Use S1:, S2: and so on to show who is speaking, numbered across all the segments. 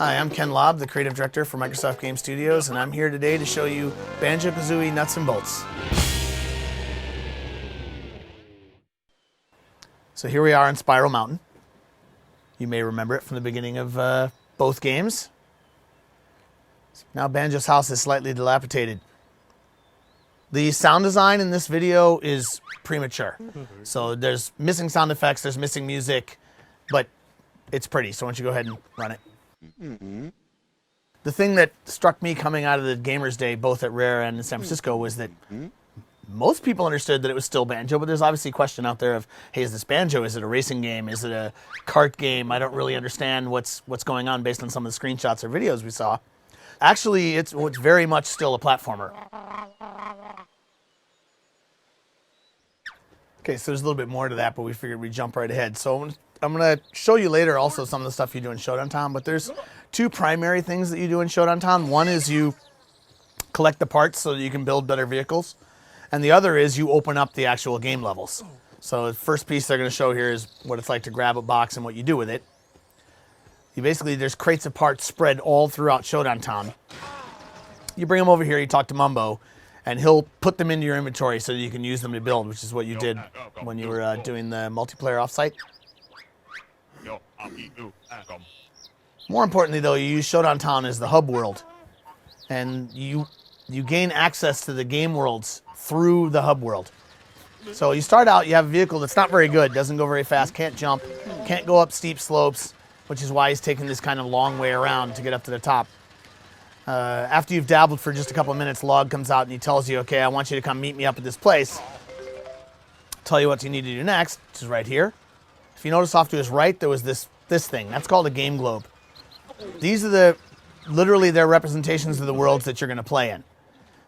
S1: Hi, I'm Ken Lobb, the creative director for Microsoft Game Studios, and I'm here today to show you Banjo-Kazooie Nuts and Bolts. So here we are on Spiral Mountain. You may remember it from the beginning of both games. Now Banjo's house is slightly dilapidated. The sound design in this video is premature. So there's missing sound effects, there's missing music, but it's pretty, so why don't you go ahead and run it. The thing that struck me coming out of the Gamers Day, both at Rare and in San Francisco, was that most people understood that it was still Banjo, but there's obviously a question out there of, hey, is this Banjo? Is it a racing game? Is it a kart game? I don't really understand what's going on based on some of the screenshots or videos we saw. Actually, it's very much still a platformer. Okay, so there's a little bit more to that, but we figured we'd jump right ahead. So I'm going to show you later also some of the stuff you do in Showdown Town, but there's two primary things that you do in Showdown Town. One is you collect the parts so that you can build better vehicles, and the other is you open up the actual game levels. So the first piece they're going to show here is what it's like to grab a box and what you do with it. You basically, there's crates of parts spread all throughout Showdown Town. You bring them over here, you talk to Mumbo, and he'll put them into your inventory so that you can use them to build, which is what you did when you were doing the multiplayer offsite. More importantly, though, you use Showdown Town as the hub world, and you gain access to the game worlds through the hub world. So you start out, you have a vehicle that's not very good, doesn't go very fast, can't jump, can't go up steep slopes, which is why he's taking this kind of long way around to get up to the top. After you've dabbled for just a couple of minutes, Log comes out and he tells you, okay, I want you to come meet me up at this place. Tell you what you need to do next, which is right here. If you notice off to his right, there was this thing. That's called a game globe. These are literally their representations of the worlds that you're going to play in.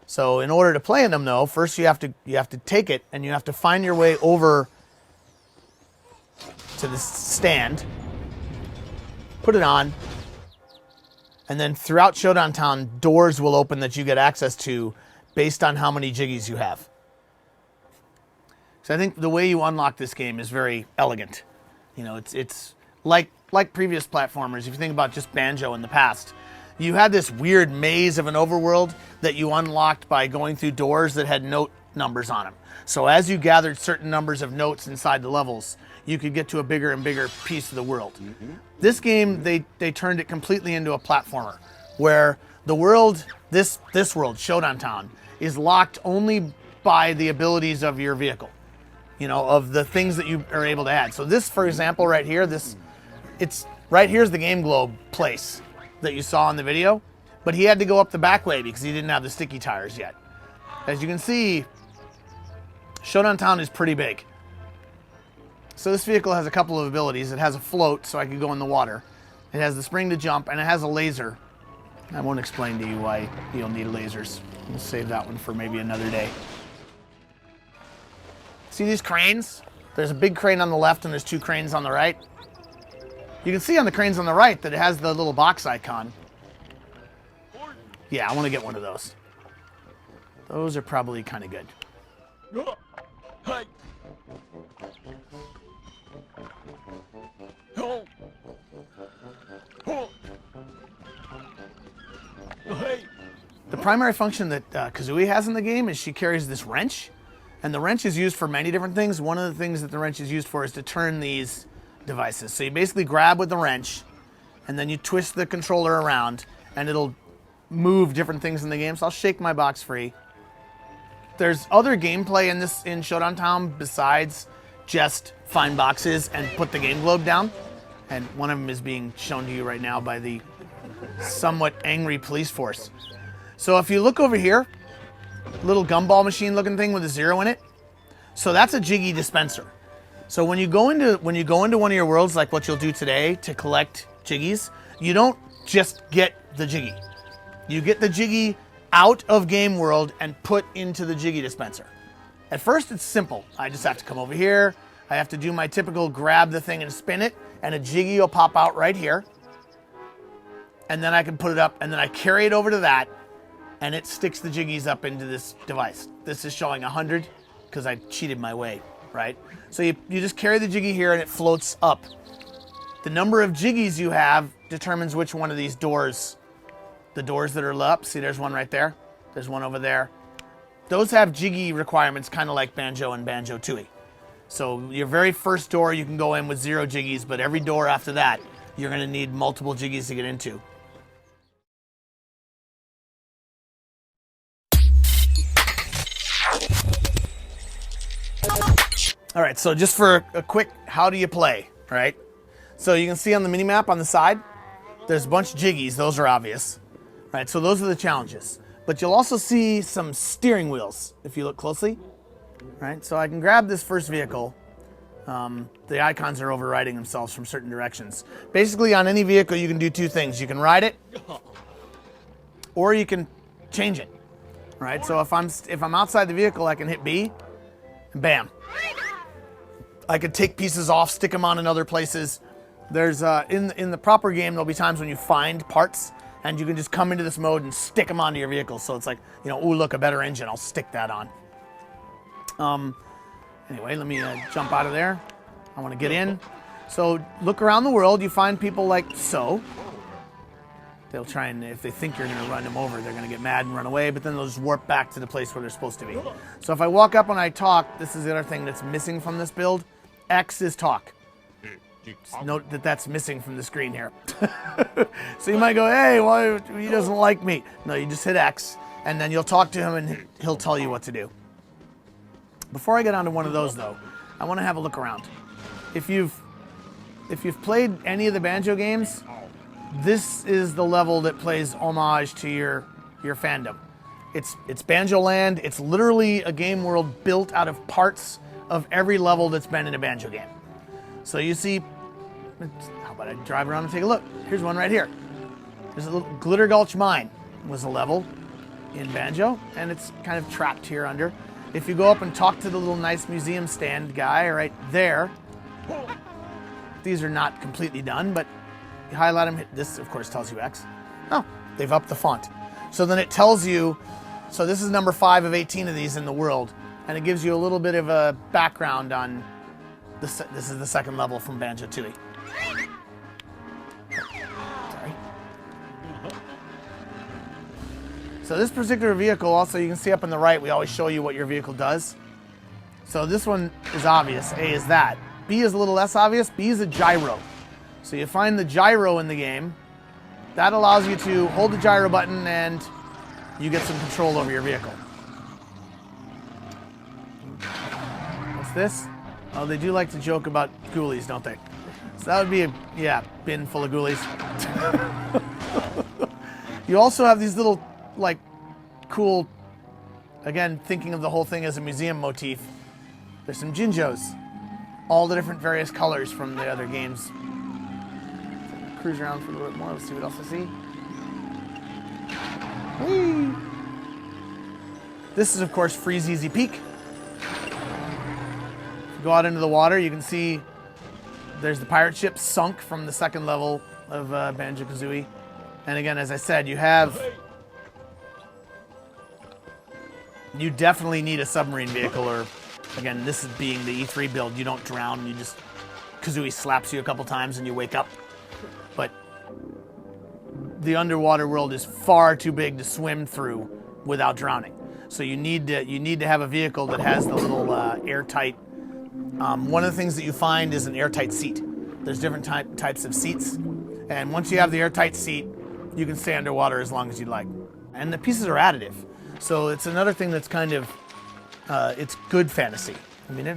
S1: So in order to play in them, though, first you have to take it and you have to find your way over to this stand, put it on, and then throughout Showdown Town, doors will open that you get access to based on how many jiggies you have. So I think the way you unlock this game is very elegant. You know, it's like previous platformers. If you think about just Banjo in the past, you had this weird maze of an overworld that you unlocked by going through doors that had note numbers on them. So as you gathered certain numbers of notes inside the levels, you could get to a bigger and bigger piece of the world. This game, they turned it completely into a platformer, where the world, this world, Showdown Town, is locked only by the abilities of your vehicle. You know, of the things that you are able to add. So this, for example, right here, right here's the game globe place that you saw in the video, but he had to go up the back way because he didn't have the sticky tires yet. As you can see, Showdown Town is pretty big. So this vehicle has a couple of abilities. It has a float, so I could go in the water. It has the spring to jump, and it has a laser. I won't explain to you why you'll need lasers. We'll save that one for maybe another day. See these cranes? There's a big crane on the left and there's two cranes on the right. You can see on the cranes on the right that it has the little box icon. Yeah, I want to get one of those. Those are probably kind of good. The primary function that Kazooie has in the game is she carries this wrench, and the wrench is used for many different things. One of the things that the wrench is used for is to turn these devices. So you basically grab with the wrench, and then you twist the controller around, and it'll move different things in the game. So I'll shake my box free. There's other gameplay in Showdown Town besides just find boxes and put the game globe down. And one of them is being shown to you right now by the somewhat angry police force. So if you look over here, little gumball machine looking thing with a 0 in it. So that's a jiggy dispenser. So when you go into one of your worlds, like what you'll do today to collect jiggies, you don't just get the jiggy. You get the jiggy out of game world and put into the jiggy dispenser. At first it's simple. I just have to come over here. I have to do my typical grab the thing and spin it, and a jiggy will pop out right here. And then I can put it up, and then I carry it over to that, and it sticks the jiggies up into this device. This is showing 100 because I cheated my way, right? So you just carry the jiggy here and it floats up. The number of jiggies you have determines which one of these doors, the doors that are up, see there's one right there, there's one over there. Those have jiggy requirements, kind of like Banjo and Banjo-Tooie. So your very first door you can go in with 0 jiggies, but every door after that, you're gonna need multiple jiggies to get into. All right, so just for a quick, how do you play, right? So you can see on the mini map on the side, there's a bunch of jiggies, those are obvious, right? So those are the challenges. But you'll also see some steering wheels, if you look closely, right? So I can grab this first vehicle. The icons are overriding themselves from certain directions. Basically, on any vehicle, you can do 2 things. You can ride it, or you can change it, right? So if I'm outside the vehicle, I can hit B, and bam. I could take pieces off, stick them on in other places. There's in the proper game, there'll be times when you find parts, and you can just come into this mode and stick them onto your vehicle. So it's like, you know, ooh, look, a better engine, I'll stick that on. Anyway, let me jump out of there. I want to get in. So look around the world, you find people like so. They'll try and, if they think you're going to run them over, they're going to get mad and run away, but then they'll just warp back to the place where they're supposed to be. So if I walk up and I talk, this is the other thing that's missing from this build. X is talk. Just note that that's missing from the screen here. So you might go, hey, why he doesn't like me? No, you just hit X, and then you'll talk to him and he'll tell you what to do. Before I get onto one of those though, I want to have a look around. If you've played any of the Banjo games, this is the level that plays homage to your fandom. It's Banjo Land. It's literally a game world built out of parts of every level that's been in a Banjo game. So you see, how about I drive around and take a look? Here's one right here. There's a little Glitter Gulch Mine was a level in Banjo, and it's kind of trapped here under. If you go up and talk to the little nice museum stand guy right there, these are not completely done, but you highlight them, this of course tells you X. Oh, they've upped the font. So then it tells you, so this is number 5 of 18 of these in the world, and it gives you a little bit of a background on this is the second level from Banjo-Tooie. Sorry. So this particular vehicle, also you can see up on the right, we always show you what your vehicle does. So this one is obvious, A is that. B is a little less obvious, B is a gyro. So you find the gyro in the game. That allows you to hold the gyro button and you get some control over your vehicle. What's this? Oh, they do like to joke about ghoulies, don't they? So that would be a, bin full of ghoulies. You also have these little, like, cool, again, thinking of the whole thing as a museum motif. There's some Jinjos. All the different various colors from the other games. Cruise around for a little bit more. Let's see what else I see. Whee! This is, of course, Freeze Easy Peak. Go out into the water, you can see there's the pirate ship sunk from the second level of Banjo-Kazooie. And again, as I said, you definitely need a submarine vehicle, or again, this is being the E3 build, you don't drown, you just, Kazooie slaps you a couple times and you wake up. But the underwater world is far too big to swim through without drowning. So you need to have a vehicle that has the little airtight. One of the things that you find is an airtight seat. There's different types of seats, and once you have the airtight seat, you can stay underwater as long as you'd like. And the pieces are additive, so it's another thing that's kind of it's good fantasy. I mean,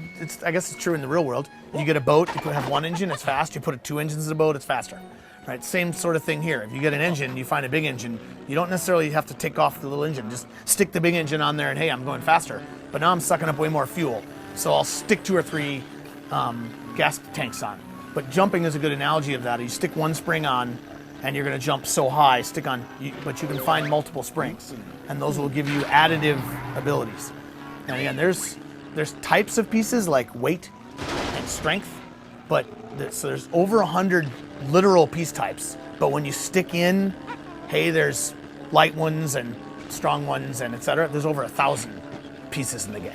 S1: I guess it's true in the real world. You get a boat, you have one engine, it's fast. You put 2 engines in a boat, it's faster. Right? Same sort of thing here. If you get an engine, you find a big engine, you don't necessarily have to take off the little engine. Just stick the big engine on there and hey, I'm going faster. But now I'm sucking up way more fuel. So I'll stick 2 or 3 gas tanks on. But jumping is a good analogy of that. You stick one spring on and you're going to jump so high, but you can find multiple springs. And those will give you additive abilities. And again, there's types of pieces like weight and strength, but so there's over 100 literal piece types. But when you stick in, hey, there's light ones and strong ones and etc. There's over 1,000 pieces in the game.